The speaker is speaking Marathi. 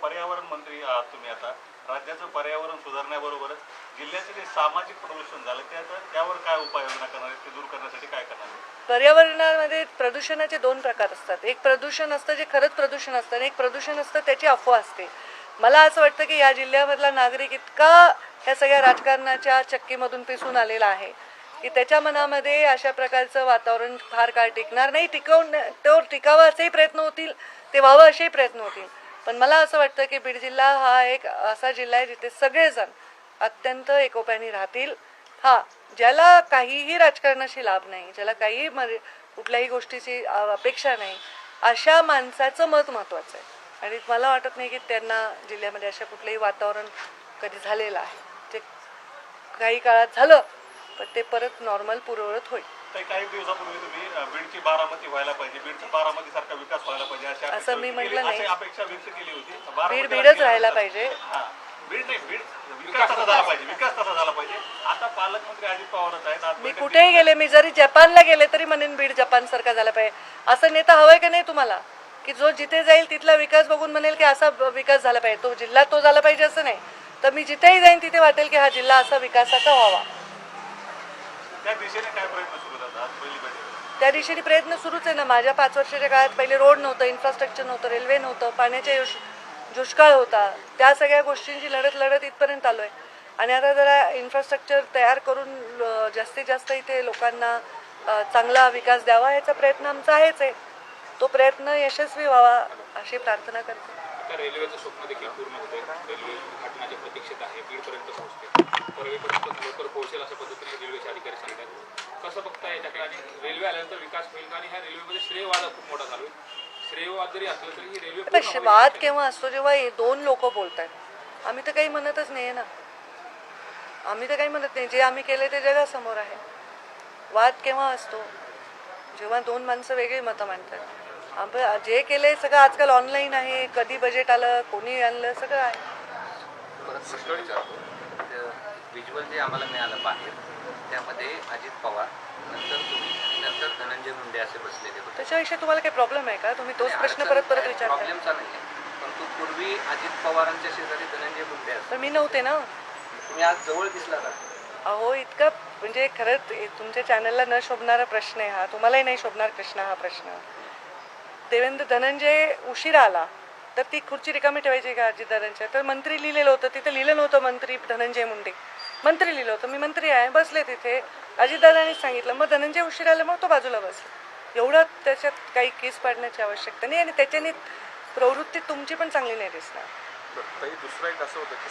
पर्यावरण मंत्री आहात तुम्ही आता. राज्याचं पर्यावरण सुधारण्याबरोबरच जिल्ह्याचे जे सामाजिक प्रदूषण झालं त्यावर काय उपाययोजना करणार आहेत, ते दूर करण्यासाठी काय करणार आहेत? पर्यावरणामध्ये प्रदूषणाचे दोन प्रकार असतात. एक प्रदूषण असतं जे खरंच प्रदूषण असतं आणि एक प्रदूषण असतं त्याची अफवा असते. मला असं वाटतं की या जिल्ह्यामधला नागरिक इतका ह्या सगळ्या राजकारणाच्या चक्कीमधून पिसून आलेला आहे की त्याच्या मनामध्ये अशा प्रकारचं वातावरण फार काळ टिकणार नाही. टिकावं असेही प्रयत्न होतील, ते व्हावं असेही प्रयत्न होतील. पण मला असं वाटतं की बीड जिल्हा हा एक असा जिल्हा आहे जिथे सगळेजण अत्यंत एकोप्याने राहतील. हा, ज्याला काहीही राजकारणाशी लाभ नाही, ज्याला काही कुठल्याही गोष्टीची अपेक्षा नाही, अशा माणसाचं मत महत्वाचं आहे. आणि मला वाटत नाही की त्यांना जिल्ह्यामध्ये अशा कुठलंही वातावरण कधी झालेलं आहे. जे काही काळात झालं पण ते परत नॉर्मल पूर्ववत होईल. काही दिवसापूर्वी तुम्ही बीडची बारामती व्हायला पाहिजे, बीडचा बारामती सारखा विकास व्हायला पाहिजे असं मी म्हटलं नाही. अपेक्षा व्यक्त केली होती. बीड बीडच राहायला पाहिजे. बीड नाही, बीड विकास तसा झाला पाहिजे, विकास तसा झाला पाहिजे. आता पालकमंत्री अजित पवारच आहेत. मी कुठेही गेले, मी जरी जपानला गेले तरी म्हणेन बीड जपान सारखा झाला पाहिजे. असं नेता हवाय का नाही तुम्हाला की जो जिथे जाईल तिथला विकास बघून म्हणेल की असा विकास झाला पाहिजे, तो जिल्हा तो झाला पाहिजे असं नाही. तर मी जिथेही जाईन तिथे वाटेल की हा जिल्हा असा विकासाचा व्हावा. त्या दिशेने काय प्रयत्न सुरू होतात? त्या दिशेने प्रयत्न सुरूच आहे ना. माझ्या 5 वर्षाच्या काळात पहिले रोड नव्हतं, इन्फ्रास्ट्रक्चर नव्हतं, रेल्वे नव्हतं, पाण्याचा दुष्काळ होता. त्या सगळ्या गोष्टींची लढत इथपर्यंत आलो आहे. आणि आता जरा इन्फ्रास्ट्रक्चर तयार करून जास्तीत जास्त इथे लोकांना चांगला विकास द्यावा याचा प्रयत्न आमचा आहेच आहे. तो प्रयत्न यशस्वी व्हावा अशी प्रार्थना करते. रेल्वेचं स्वप्न देखील पूर्ण होते. रेल्वे उद्घाटनाच्या प्रतीक्षेत आहे, बीडपर्यंत पोहोचते, परवेपर्यंत लवकर पोहोचेल अशा पद्धतीने रेल्वेचे अधिकारी सांगतात. कसं बघता याच्याकडे? आणि रेल्वे आल्यानंतर विकास होईल आणि ह्या रेल्वेमध्ये श्रेयवाद खूप मोठा चालू आहे. श्रेयवाद जरी असलं तरी ही रेल्वे वाद केव्हा असतो? जेव्हा दोन लोक बोलतात. आम्ही तर काही म्हणतच नाही ना, आम्ही तर काही म्हणत नाही. जे आम्ही केले ते जगासमोर आहे. वाद केव्हा असतो? जेव्हा दोन माणसं वेगळी मतं मांडतात. आपण जे केले सगळं आजकाल ऑनलाईन आहे. कधी बजेट आलं, कोणी आणलं, सगळं आहे. परत प्रश्न विचारतो. व्हिज्युअल जे आम्हाला मिळालं बाहेर त्यामध्ये अजित पवार, नंतर तुम्ही आणि नंतर धनंजय मुंडे असे बसलेले होते. त्याच्याविषयी तुम्हाला काही प्रॉब्लेम आहे का? तुम्ही तोच प्रश्न परत विचारता. प्रॉब्लेमचा नाही आहे, परंतु पूर्वी अजित पवारांच्या शेजारी धनंजय मुंडे असतात. तर मी नव्हते ना. तुम्ही आज जवळ दिसला का? अहो, इतकं म्हणजे खरंच तुमच्या चॅनलला न शोभणारा प्रश्न आहे हा. तुम्हालाही नाही शोभणार प्रश्न हा प्रश्न. देवेंद्र धनंजय उशिरा आला तर ती खुर्ची रिकामी ठेवायची का अजितदादांच्या? तर मंत्री लिहिलेलं होतं, तिथे लिहिलं नव्हतं मंत्री धनंजय मुंडे. मंत्री लिहिलं होतं, मी मंत्री आहे, बसले तिथे. अजितदादांनीच सांगितलं. मग धनंजय उशिरा आला, मग तो बाजूला बसला. एवढं त्याच्यात काही केस पाडण्याची आवश्यकता नाही. आणि त्याच्याने प्रवृत्ती तुमची पण चांगली नाही दिसणार. दुसरं एक असं होतं की